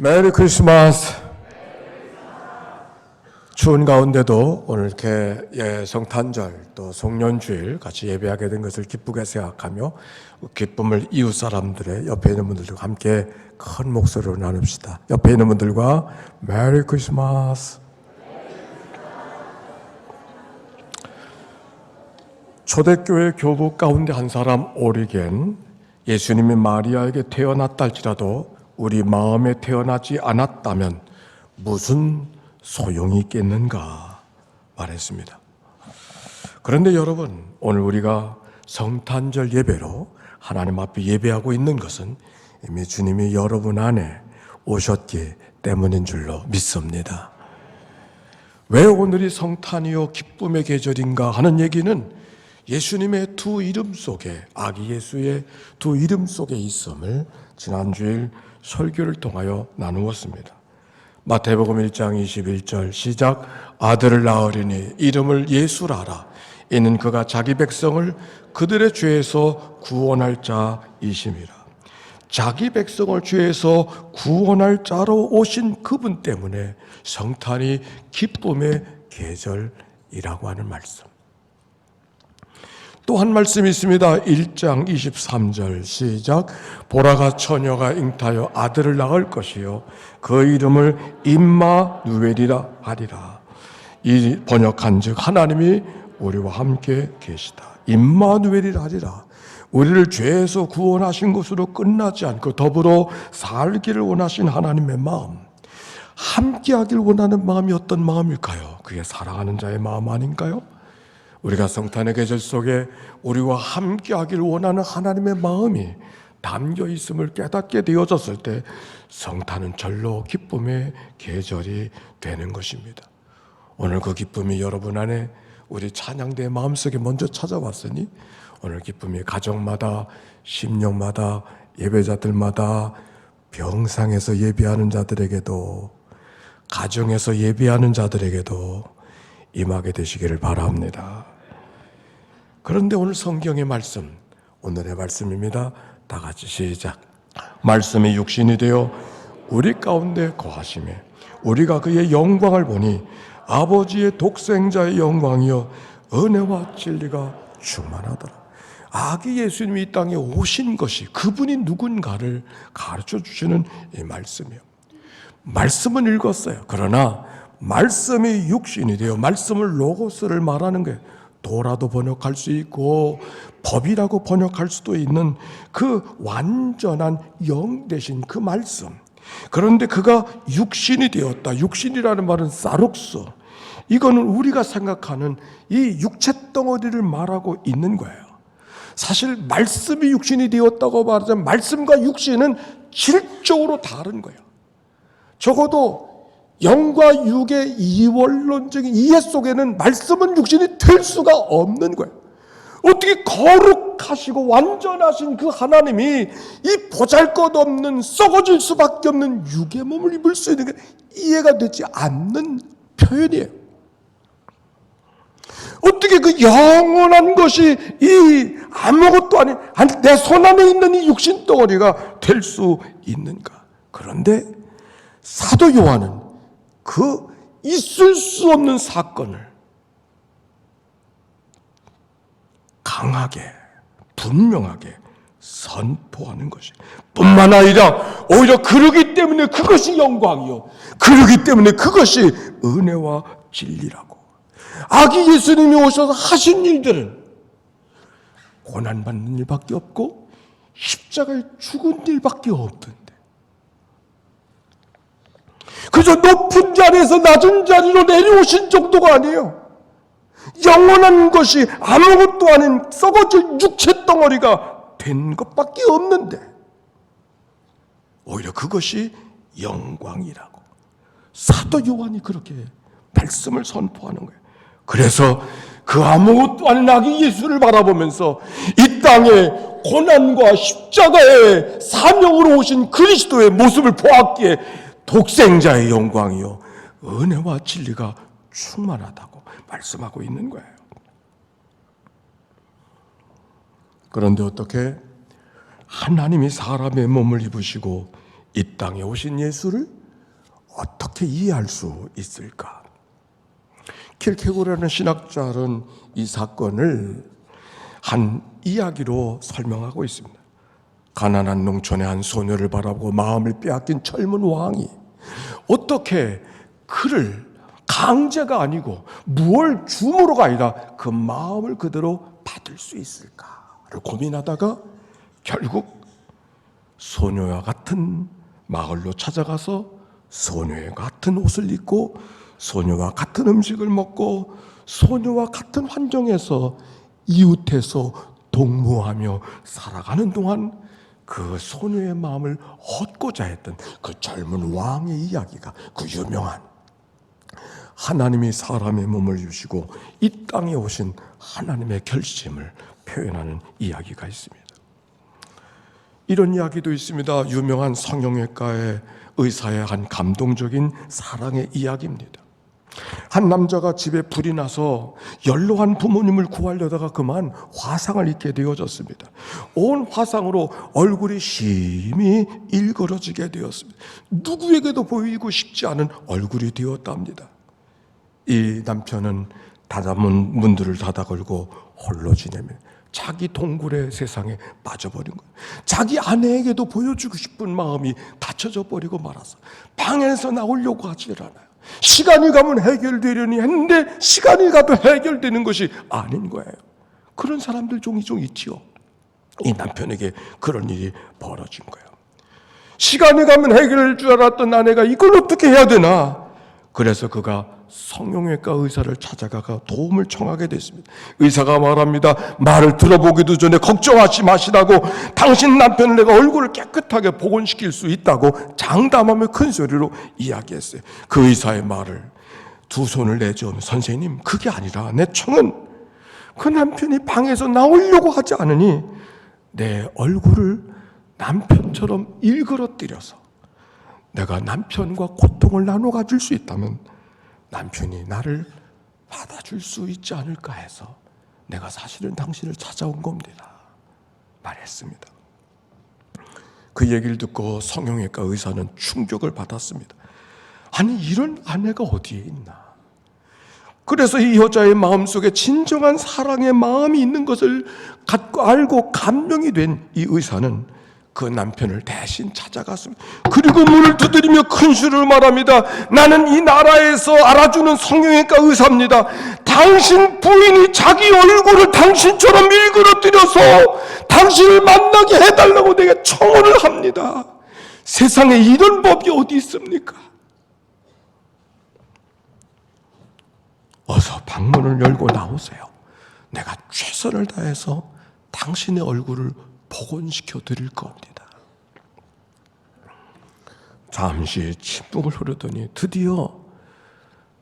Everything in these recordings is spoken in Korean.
메리 크리스마스. 추운 가운데도 오늘 이렇게 성탄절 또 송년주일 같이 예배하게 된 것을 기쁘게 생각하며 기쁨을 이웃 사람들의 옆에 있는 분들과 함께 큰 목소리로 나눕시다. 옆에 있는 분들과 메리 크리스마스. 초대교회 교부 가운데 한 사람 오리겐, 예수님이 마리아에게 태어났다 할지라도 우리 마음에 태어나지 않았다면 무슨 소용이 있겠는가 말했습니다. 그런데 여러분, 오늘 우리가 성탄절 예배로 하나님 앞에 예배하고 있는 것은 이미 주님이 여러분 안에 오셨기 때문인 줄로 믿습니다. 왜 오늘이 성탄이요 기쁨의 계절인가 하는 얘기는 예수님의 두 이름 속에, 아기 예수의 두 이름 속에 있음을 지난주일 설교를 통하여 나누었습니다. 마태복음 1장 21절 시작. 아들을 낳으리니 이름을 예수라라. 이는 그가 자기 백성을 그들의 죄에서 구원할 자이심이라. 자기 백성을 죄에서 구원할 자로 오신 그분 때문에 성탄이 기쁨의 계절이라고 하는 말씀. 또 한 말씀이 있습니다. 1장 23절 시작. 보라가 처녀가 잉타여 아들을 낳을 것이요 그 이름을 임마누엘이라 하리라. 이 번역한즉 하나님이 우리와 함께 계시다. 임마누엘이라 하리라. 우리를 죄에서 구원하신 것으로 끝나지 않고 더불어 살기를 원하신 하나님의 마음, 함께하길 원하는 마음이 어떤 마음일까요? 그게 사랑하는 자의 마음 아닌가요? 우리가 성탄의 계절 속에 우리와 함께하기를 원하는 하나님의 마음이 담겨 있음을 깨닫게 되어졌을 때 성탄은 절로 기쁨의 계절이 되는 것입니다. 오늘 그 기쁨이 여러분 안에 우리 찬양대의 마음속에 먼저 찾아왔으니 오늘 기쁨이 가정마다, 심령마다, 예배자들마다, 병상에서 예배하는 자들에게도, 가정에서 예배하는 자들에게도 임하게 되시기를 바랍니다. 그런데 오늘 성경의 말씀, 오늘의 말씀입니다. 다 같이 시작. 말씀이 육신이 되어 우리 가운데 거하시매 우리가 그의 영광을 보니 아버지의 독생자의 영광이여 은혜와 진리가 충만하더라. 아기 예수님이 이 땅에 오신 것이 그분이 누군가를 가르쳐 주시는 이 말씀이요. 말씀은 읽었어요. 그러나 말씀이 육신이 되어 말씀을 로고스를 말하는 게 도라도 번역할 수 있고 법이라고 번역할 수도 있는 그 완전한 영 대신 그 말씀. 그런데 그가 육신이 되었다. 육신이라는 말은 사룩스. 이거는 우리가 생각하는 이 육체 덩어리를 말하고 있는 거예요. 사실 말씀이 육신이 되었다고 말하자면 말씀과 육신은 질적으로 다른 거예요. 적어도 영과 육의 이원론적인 이해 속에는 말씀은 육신이 될 수가 없는 거예요. 어떻게 거룩하시고 완전하신 그 하나님이 이 보잘것없는 썩어질 수밖에 없는 육의 몸을 입을 수 있는 게 이해가 되지 않는 표현이에요. 어떻게 그 영원한 것이 이 아무것도 아닌 내 손 안에 있는 이 육신 덩어리가 될 수 있는가? 그런데 사도 요한은 그 있을 수 없는 사건을 강하게 분명하게 선포하는 것이 뿐만 아니라 오히려 그러기 때문에 그것이 영광이요 그러기 때문에 그것이 은혜와 진리라고. 아기 예수님이 오셔서 하신 일들은 고난받는 일밖에 없고 십자가에 죽은 일밖에 없던데 그저 높은 자리에서 낮은 자리로 내려오신 정도가 아니에요. 영원한 것이 아무것도 아닌 썩어질 육체 덩어리가 된 것밖에 없는데 오히려 그것이 영광이라고 사도 요한이 그렇게 말씀을 선포하는 거예요. 그래서 그 아무것도 아닌 아기 예수를 바라보면서 이 땅에 고난과 십자가의 사명으로 오신 그리스도의 모습을 보았기에 독생자의 영광이요 은혜와 진리가 충만하다고 말씀하고 있는 거예요. 그런데 어떻게 하나님이 사람의 몸을 입으시고 이 땅에 오신 예수를 어떻게 이해할 수 있을까? 킬케고르라는 신학자는 이 사건을 한 이야기로 설명하고 있습니다. 가난한 농촌의 한 소녀를 바라보고 마음을 빼앗긴 젊은 왕이 어떻게 그를 강제가 아니고 무얼 줌으로가 아니라 그 마음을 그대로 받을 수 있을까를 고민하다가 결국 소녀와 같은 마을로 찾아가서 소녀와 같은 옷을 입고 소녀와 같은 음식을 먹고 소녀와 같은 환경에서 이웃에서 동무하며 살아가는 동안 그 소녀의 마음을 얻고자 했던 그 젊은 왕의 이야기가, 그 유명한 하나님이 사람의 몸을 주시고 이 땅에 오신 하나님의 결심을 표현하는 이야기가 있습니다. 이런 이야기도 있습니다. 유명한 성형외과의 의사의 한 감동적인 사랑의 이야기입니다. 한 남자가 집에 불이 나서 연로한 부모님을 구하려다가 그만 화상을 입게 되어졌습니다. 온 화상으로 얼굴이 심히 일그러지게 되었습니다. 누구에게도 보이고 싶지 않은 얼굴이 되었답니다. 이 남편은 문들을 닫아 걸고 홀로 지내며 자기 동굴의 세상에 빠져버린 거예요. 자기 아내에게도 보여주고 싶은 마음이 닫혀져 버리고 말았어. 방에서 나오려고 하질 않아요. 시간이 가면 해결되려니 했는데 시간이 가도 해결되는 것이 아닌 거예요. 그런 사람들 종종 있지요. 이 남편에게 그런 일이 벌어진 거예요. 시간이 가면 해결될 줄 알았던 아내가 이걸 어떻게 해야 되나? 그래서 그가 성형외과 의사를 찾아가 도움을 청하게 됐습니다. 의사가 말합니다. 말을 들어보기도 전에 걱정하지 마시라고, 당신 남편을 내가 얼굴을 깨끗하게 복원시킬 수 있다고 장담하며 큰 소리로 이야기했어요. 그 의사의 말을 두 손을 내저으며, 선생님, 그게 아니라 내 청은 그 남편이 방에서 나오려고 하지 않으니 내 얼굴을 남편처럼 일그러뜨려서 내가 남편과 고통을 나눠 가질 수 있다면 남편이 나를 받아줄 수 있지 않을까 해서 내가 사실은 당신을 찾아온 겁니다 말했습니다. 그 얘기를 듣고 성형외과 의사는 충격을 받았습니다. 아니, 이런 아내가 어디에 있나? 그래서 이 여자의 마음속에 진정한 사랑의 마음이 있는 것을 알고 감명이 된 이 의사는 그 남편을 대신 찾아갔습니다. 그리고 문을 두드리며 큰 소리로 말합니다. 나는 이 나라에서 알아주는 성형외과 의사입니다. 당신 부인이 자기 얼굴을 당신처럼 일그러뜨려서 당신을 만나게 해달라고 내가 청혼을 합니다. 세상에 이런 법이 어디 있습니까? 어서 방문을 열고 나오세요. 내가 최선을 다해서 당신의 얼굴을 복원시켜 드릴 겁니다. 잠시 침묵을 흐르더니 드디어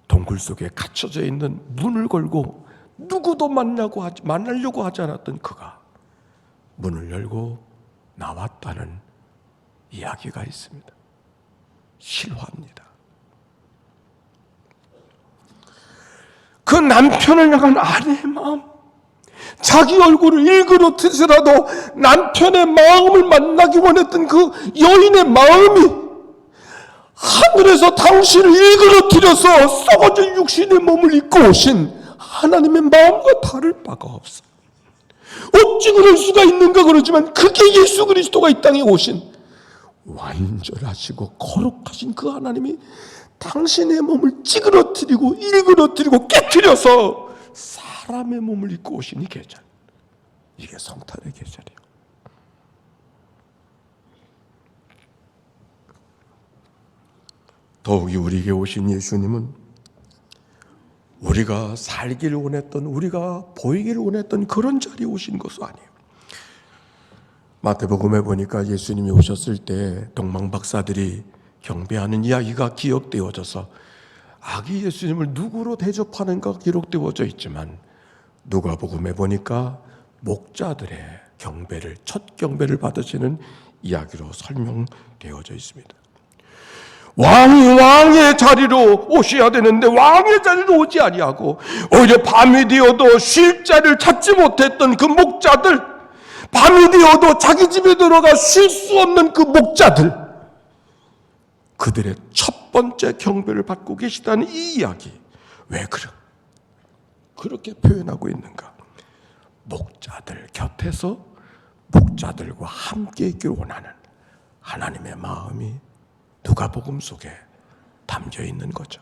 동굴 속에 갇혀져 있는 문을 걸고 누구도 만나려고 하지 않았던 그가 문을 열고 나왔다는 이야기가 있습니다. 실화입니다. 그 남편을 향한 아내의 마음, 자기 얼굴을 일그러뜨리더라도 남편의 마음을 만나기 원했던 그 여인의 마음이 하늘에서 당신을 일그러뜨려서 썩어진 육신의 몸을 입고 오신 하나님의 마음과 다를 바가 없어. 어찌 그럴 수가 있는가 그러지만 그게 예수 그리스도가 이 땅에 오신 완전하시고 거룩하신 그 하나님이 당신의 몸을 찌그러뜨리고 일그러뜨리고 깨뜨려서 사람의 몸을 입고 오신 이 계절, 이게 성탄의 계절이에요. 더욱이 우리에게 오신 예수님은 우리가 살기를 원했던, 우리가 보이기를 원했던 그런 자리에 오신 것은 아니에요. 마태복음에 보니까 예수님이 오셨을 때 동방박사들이 경배하는 이야기가 기억되어져서 아기 예수님을 누구로 대접하는가 기록되어져 있지만 누가복음에 보니까 목자들의 경배를, 첫 경배를 받으시는 이야기로 설명되어져 있습니다. 왕이 왕의 자리로 오셔야 되는데 왕의 자리로 오지 아니하고 오히려 밤이 되어도 쉴 자리를 찾지 못했던 그 목자들, 밤이 되어도 자기 집에 들어가 쉴 수 없는 그 목자들, 그들의 첫 번째 경배를 받고 계시다는 이 이야기, 왜 그렇게 표현하고 있는가? 목자들 곁에서 목자들과 함께 있기를 원하는 하나님의 마음이 누가복음 속에 담겨 있는 거죠.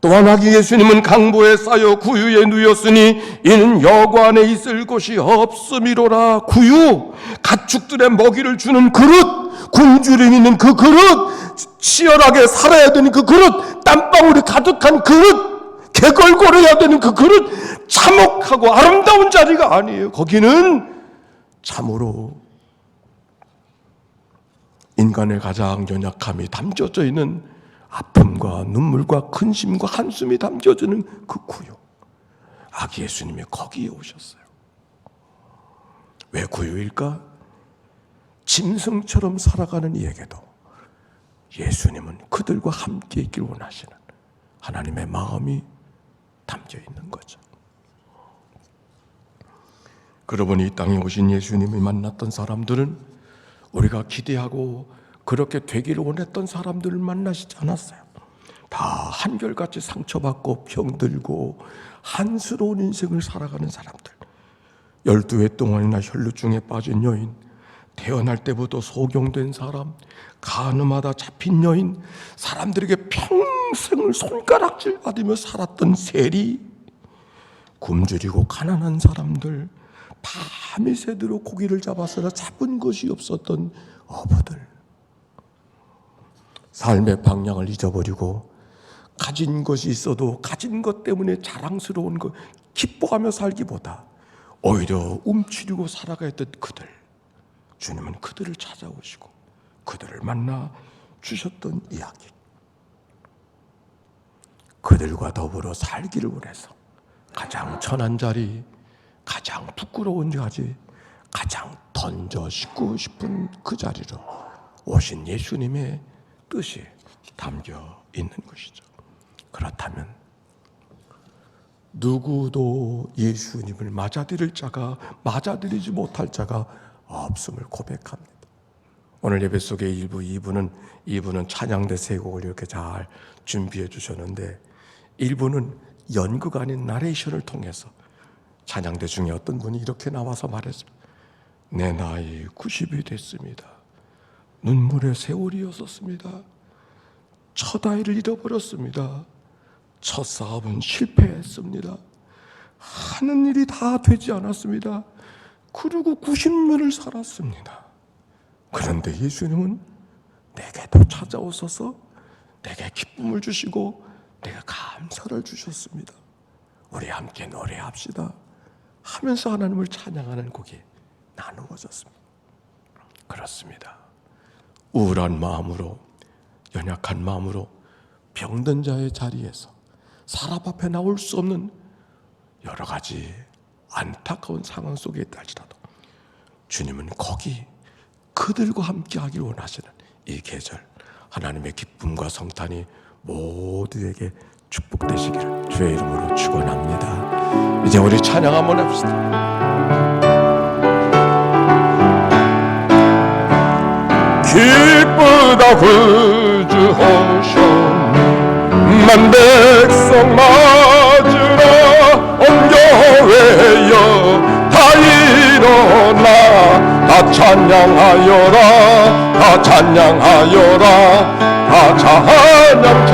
또한 아기 예수님은 강보에 쌓여 구유에 누였으니 이는 여관에 있을 곳이 없음이로라. 구유, 가축들의 먹이를 주는 그릇, 굶주림 있는 그 그릇, 치열하게 살아야 되는 그 그릇, 땀방울이 가득한 그릇, 개걸거려야 되는 그 그릇, 참혹하고 아름다운 자리가 아니에요. 거기는 참으로 인간의 가장 연약함이 담겨져 있는 아픔과 눈물과 근심과 한숨이 담겨지는 그 구유. 아기 예수님이 거기에 오셨어요. 왜 구유일까? 짐승처럼 살아가는 이에게도 예수님은 그들과 함께 있길 원하시는 하나님의 마음이 담겨 있는 거죠. 그러고 보니 이 땅에 오신 예수님이 만났던 사람들은 우리가 기대하고 그렇게 되기를 원했던 사람들을 만나시지 않았어요. 다 한결같이 상처받고 병들고 한스러운 인생을 살아가는 사람들, 12해 동안이나 혈루증에 빠진 여인, 태어날 때부터 소경된 사람, 가늠하다 잡힌 여인, 사람들에게 평생을 손가락질 받으며 살았던 세리, 굶주리고 가난한 사람들, 밤이 새도록 고기를 잡아서나 잡은 것이 없었던 어부들, 삶의 방향을 잊어버리고 가진 것이 있어도 가진 것 때문에 자랑스러운 것, 기뻐하며 살기보다 오히려 움츠리고 살아가야 했던 그들, 주님은 그들을 찾아오시고 그들을 만나 주셨던 이야기. 그들과 더불어 살기를 원해서 가장 천한 자리, 가장 부끄러운 자리, 가장 던져 싣고 싶은 그 자리로 오신 예수님의 뜻이 담겨 있는 것이죠. 그렇다면 누구도 예수님을 맞아들일 자가, 맞아들이지 못할 자가 없음을 고백합니다. 오늘 예배 속의 1부, 2부는 찬양대 세 곡을 이렇게 잘 준비해 주셨는데 1부는 연극 아닌 나레이션을 통해서 찬양대 중에 어떤 분이 이렇게 나와서 말했습니다. 내 나이 90이 됐습니다. 눈물의 세월이었었습니다. 첫 아이를 잃어버렸습니다. 첫 사업은 실패했습니다. 하는 일이 다 되지 않았습니다. 그리고 90년을 살았습니다. 그런데 예수님은 내게도 찾아오셔서 내게 기쁨을 주시고 내게 감사를 주셨습니다. 우리 함께 노래합시다 하면서 하나님을 찬양하는 곡이 나누어졌습니다. 그렇습니다. 우울한 마음으로, 연약한 마음으로 병든 자의 자리에서 사람 앞에 나올 수 없는 여러 가지 안타까운 상황 속에 있다할지라도 주님은 거기 그들과 함께 하길 원하시는 이 계절, 하나님의 기쁨과 성탄이 모두에게 축복되시기를 주의 이름으로 축원합니다. 이제 우리 찬양 한번 합시다. 기쁘다 구주하셨네. 만 백성 맞으라 온 교회여 다 일어나 다 찬양하여라 다 찬양하여라 다 찬양차.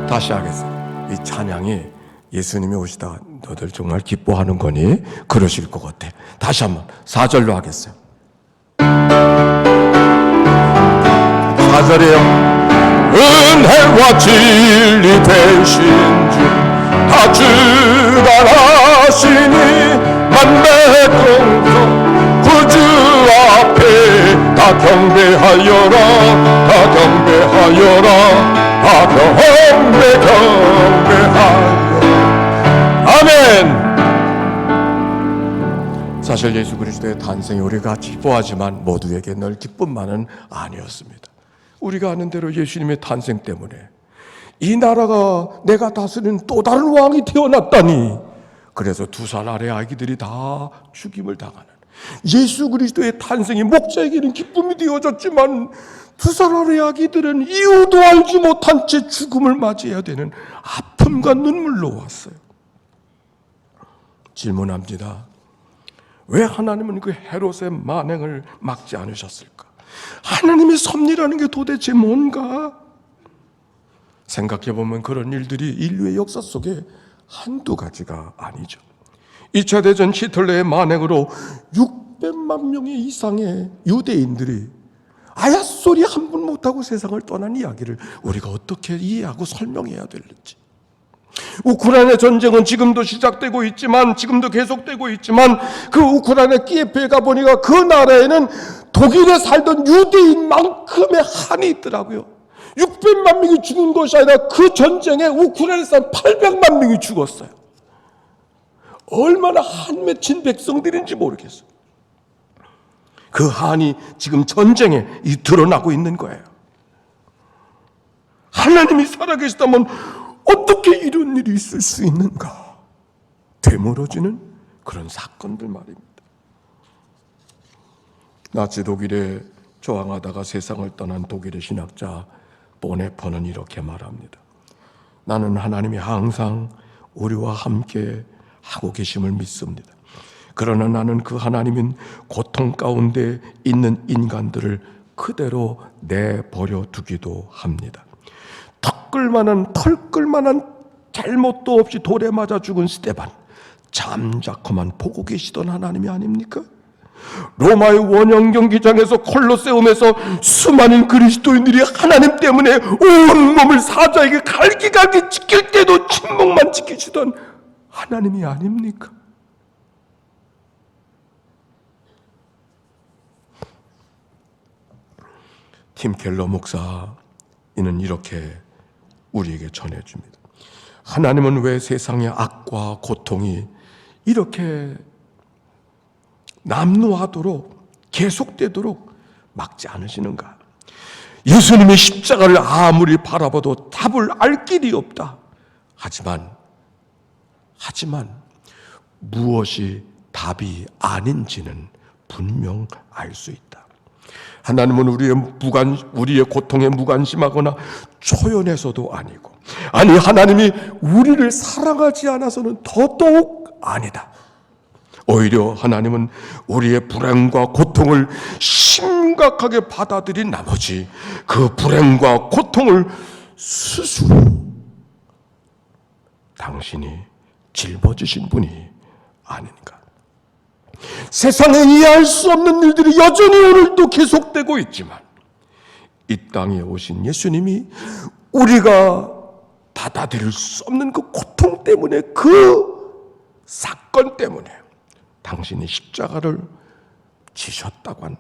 다시 하겠습니다. 이 찬양이 예수님이 오시다 너들 정말 기뻐하는 거니? 그러실 것 같아. 다시 한번 4절로 하겠어요. 4절이에요. 은혜와 진리 되신 주 다 주관하시니 만백성성 구주 앞에 다 경배하여라 다 경배하여라 다 경배하여라. 아멘. 사실 예수 그리스도의 탄생이 우리가 기뻐하지만 모두에게 늘 기쁨만은 아니었습니다. 우리가 아는 대로 예수님의 탄생 때문에 이 나라가 내가 다스리는 또 다른 왕이 태어났다니, 그래서 2살 아래 아기들이 다 죽임을 당하는 예수 그리스도의 탄생이 목자에게는 기쁨이 되어졌지만 두 사람의 아기들은 이유도 알지 못한 채 죽음을 맞이해야 되는 아픔과 눈물로 왔어요. 질문합니다. 왜 하나님은 그 헤롯의 만행을 막지 않으셨을까? 하나님의 섭리라는 게 도대체 뭔가? 생각해보면 그런 일들이 인류의 역사 속에 한두 가지가 아니죠. 2차 대전 히틀러의 만행으로 600만 명의 이상의 유대인들이 아야소리 한 번 못하고 세상을 떠난 이야기를 우리가 어떻게 이해하고 설명해야 될지. 우크라이나 전쟁은 지금도 시작되고 있지만, 지금도 계속되고 있지만, 그 우크라이나 키예프에 가보니까 그 나라에는 독일에 살던 유대인만큼의 한이 있더라고요. 600만 명이 죽은 것이 아니라 그 전쟁에 우크라이나 사람 800만 명이 죽었어요. 얼마나 한 맺힌 백성들인지 모르겠어요. 그 한이 지금 전쟁에 드러나고 있는 거예요. 하나님이 살아계시다면 어떻게 이런 일이 있을 수 있는가? 되물어지는 그런 사건들 말입니다. 나치 독일에 저항하다가 세상을 떠난 독일의 신학자 보네퍼는 이렇게 말합니다. 나는 하나님이 항상 우리와 함께 하고 계심을 믿습니다. 그러나 나는 그 하나님은 고통 가운데 있는 인간들을 그대로 내버려 두기도 합니다. 털끌만한 잘못도 없이 돌에 맞아 죽은 스데반, 잠자코만 보고 계시던 하나님이 아닙니까? 로마의 원형 경기장에서 콜로세움에서 수많은 그리스도인들이 하나님 때문에 온몸을 사자에게 갈기갈기 지킬 때도 침묵만 지키시던 하나님이 아닙니까? 팀 켈러 목사 이는 이렇게 우리에게 전해줍니다. 하나님은 왜 세상의 악과 고통이 이렇게 남루하도록 계속되도록 막지 않으시는가? 예수님의 십자가를 아무리 바라봐도 답을 알 길이 없다. 하지만 무엇이 답이 아닌지는 분명 알 수 있다. 하나님은 우리의 고통에 무관심하거나 초연해서도 아니고, 아니 하나님이 우리를 사랑하지 않아서는 더더욱 아니다. 오히려 하나님은 우리의 불행과 고통을 심각하게 받아들인 나머지 그 불행과 고통을 스스로 당신이 짊어지신 분이 아닌가. 세상에 이해할 수 없는 일들이 여전히 오늘도 계속되고 있지만 이 땅에 오신 예수님이 우리가 받아들일 수 없는 그 고통 때문에, 그 사건 때문에 당신이 십자가를 지셨다고 한,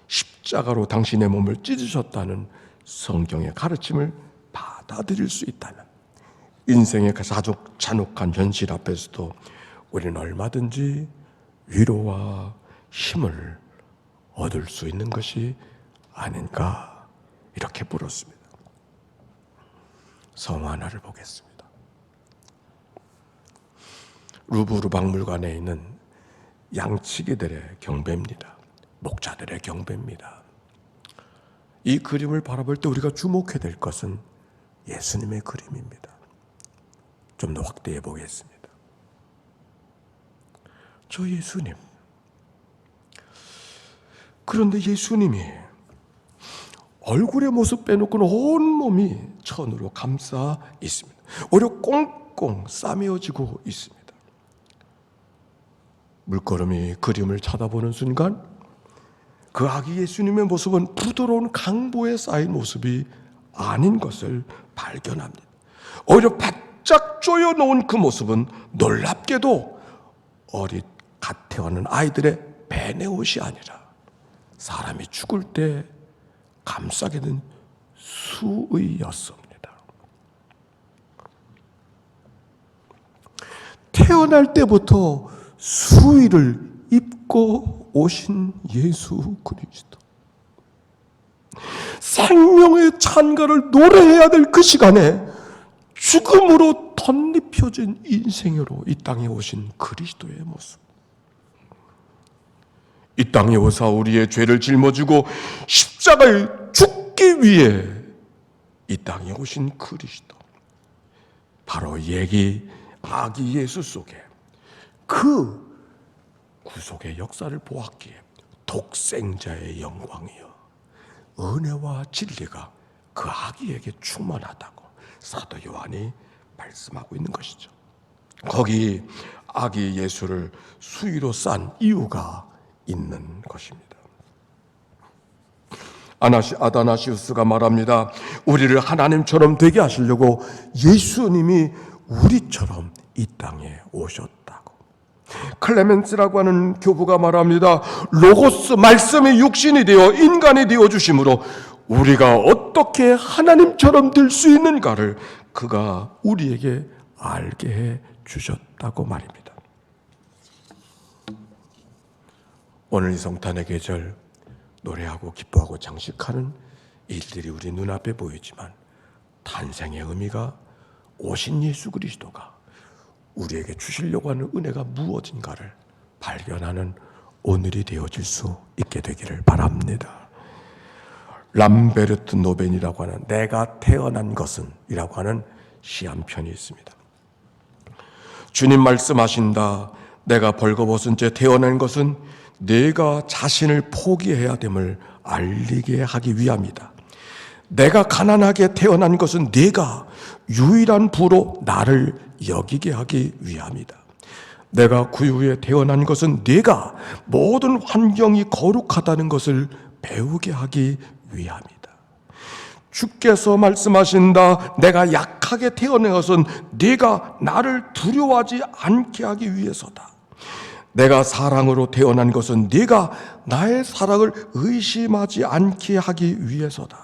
십자가로 당신의 몸을 찢으셨다는 성경의 가르침을 받아들일 수 있다는, 인생의 잔혹한 현실 앞에서도 우리는 얼마든지 위로와 힘을 얻을 수 있는 것이 아닌가, 이렇게 물었습니다. 성 하나를 보겠습니다. 루브르 박물관에 있는 양치기들의 경배입니다. 목자들의 경배입니다. 이 그림을 바라볼 때 우리가 주목해야 될 것은 예수님의 그림입니다. 좀 더 확대해 보겠습니다. 저 예수님. 그런데 예수님이 얼굴의 모습 빼놓고는 온몸이 천으로 감싸 있습니다. 오히려 꽁꽁 싸매어지고 있습니다. 물끄러미 그림을 쳐다보는 순간 그 아기 예수님의 모습은 부드러운 강보에 쌓인 모습이 아닌 것을 발견합니다. 오히려 바짝 조여놓은 그 모습은 놀랍게도 갓 태어난 아이들의 베네 옷이 아니라 사람이 죽을 때 감싸게 된 수의였습니다. 태어날 때부터 수의를 입고 오신 예수 그리스도, 생명의 찬가를 노래해야 될 그 시간에 죽음으로 덧입혀진 인생으로 이 땅에 오신 그리스도의 모습, 이 땅에 오사 우리의 죄를 짊어지고 십자가에 죽기 위해 이 땅에 오신 그리스도, 바로 아기 예수 속에 그 구속의 역사를 보았기에 독생자의 영광이요 은혜와 진리가 그 아기에게 충만하다고 사도 요한이 말씀하고 있는 것이죠. 거기 아기 예수를 수위로 싼 이유가 있는 것입니다. 아다나시우스가 말합니다. 우리를 하나님처럼 되게 하시려고 예수님이 우리처럼 이 땅에 오셨다고. 클레멘스라고 하는 교부가 말합니다. 로고스 말씀이 육신이 되어 인간이 되어 주심으로 우리가 어떻게 하나님처럼 될 수 있는가를 그가 우리에게 알게 해 주셨다고 말입니다. 오늘 이 성탄의 계절 노래하고 기뻐하고 장식하는 일들이 우리 눈앞에 보이지만 탄생의 의미가 오신 예수 그리스도가 우리에게 주시려고 하는 은혜가 무엇인가를 발견하는 오늘이 되어질 수 있게 되기를 바랍니다. 람베르트 노벤이라고 하는 내가 태어난 것은 이라고 하는 시 한 편이 있습니다. 주님 말씀하신다. 내가 벌거벗은 채 태어난 것은 내가 자신을 포기해야 됨을 알리게 하기 위함이다. 내가 가난하게 태어난 것은 내가 유일한 부로 나를 여기게 하기 위함이다. 내가 구유에 태어난 것은 내가 모든 환경이 거룩하다는 것을 배우게 하기 위함이다. 주께서 말씀하신다. 내가 약하게 태어난 것은 내가 나를 두려워하지 않게 하기 위해서다. 내가 사랑으로 태어난 것은 네가 나의 사랑을 의심하지 않게 하기 위해서다.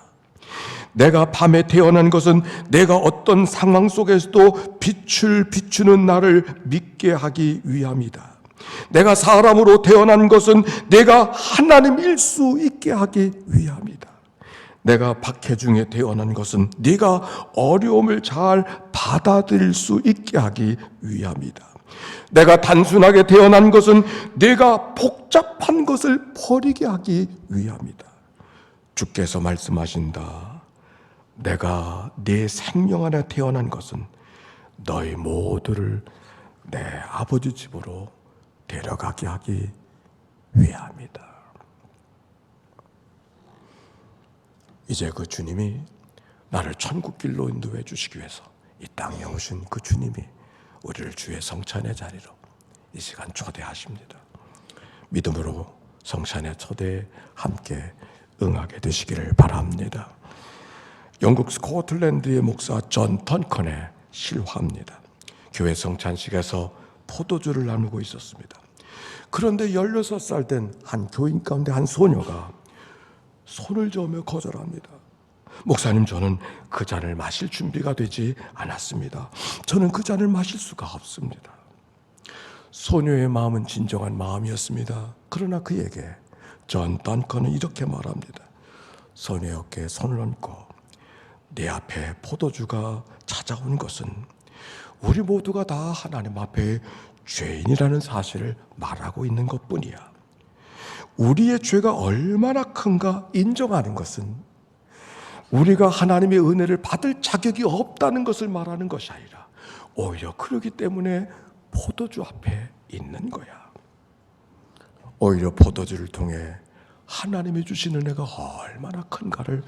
내가 밤에 태어난 것은 내가 어떤 상황 속에서도 빛을 비추는 나를 믿게 하기 위함이다. 내가 사람으로 태어난 것은 내가 하나님일 수 있게 하기 위함이다. 내가 박해중에 태어난 것은 네가 어려움을 잘 받아들일 수 있게 하기 위함이다. 내가 단순하게 태어난 것은 내가 복잡한 것을 버리게 하기 위함이다. 주께서 말씀하신다. 내가 네 생명 안에 태어난 것은 너희 모두를 내 아버지 집으로 데려가게 하기 위함이다. 이제 그 주님이 나를 천국길로 인도해 주시기 위해서 이 땅에 오신 그 주님이 우리를 주의 성찬의 자리로 이 시간 초대하십니다. 믿음으로 성찬의 초대에 함께 응하게 되시기를 바랍니다. 영국 스코틀랜드의 목사 존 턴컨의 실화입니다. 교회 성찬식에서 포도주를 나누고 있었습니다. 그런데 16살 된 한 교인 가운데 한 소녀가 손을 저으며 거절합니다. 목사님, 저는 그 잔을 마실 준비가 되지 않았습니다. 저는 그 잔을 마실 수가 없습니다. 소녀의 마음은 진정한 마음이었습니다. 그러나 그에게 존 던컨은 이렇게 말합니다. 소녀의 어깨에 손을 얹고 내 앞에 포도주가 찾아온 것은 우리 모두가 다 하나님 앞에 죄인이라는 사실을 말하고 있는 것뿐이야. 우리의 죄가 얼마나 큰가 인정하는 것은 우리가 하나님의 은혜를 받을 자격이 없다는 것을 말하는 것이 아니라 오히려 그러기 때문에 포도주 앞에 있는 거야. 오히려 포도주를 통해 하나님이 주신 은혜가 얼마나 큰가를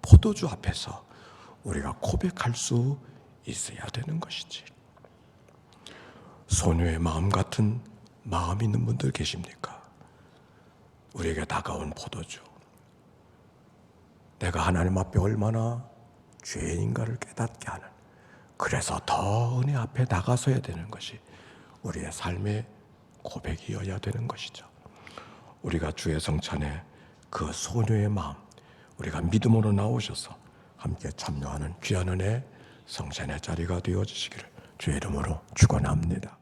포도주 앞에서 우리가 고백할 수 있어야 되는 것이지. 소녀의 마음 같은 마음 있는 분들 계십니까? 우리에게 다가온 포도주, 내가 하나님 앞에 얼마나 죄인가를 깨닫게 하는, 그래서 더 은혜 앞에 나가서야 되는 것이 우리의 삶의 고백이어야 되는 것이죠. 우리가 주의 성찬에 그 소녀의 마음, 우리가 믿음으로 나오셔서 함께 참여하는 귀한 은혜 성찬의 자리가 되어주시기를 주의 이름으로 축원합니다.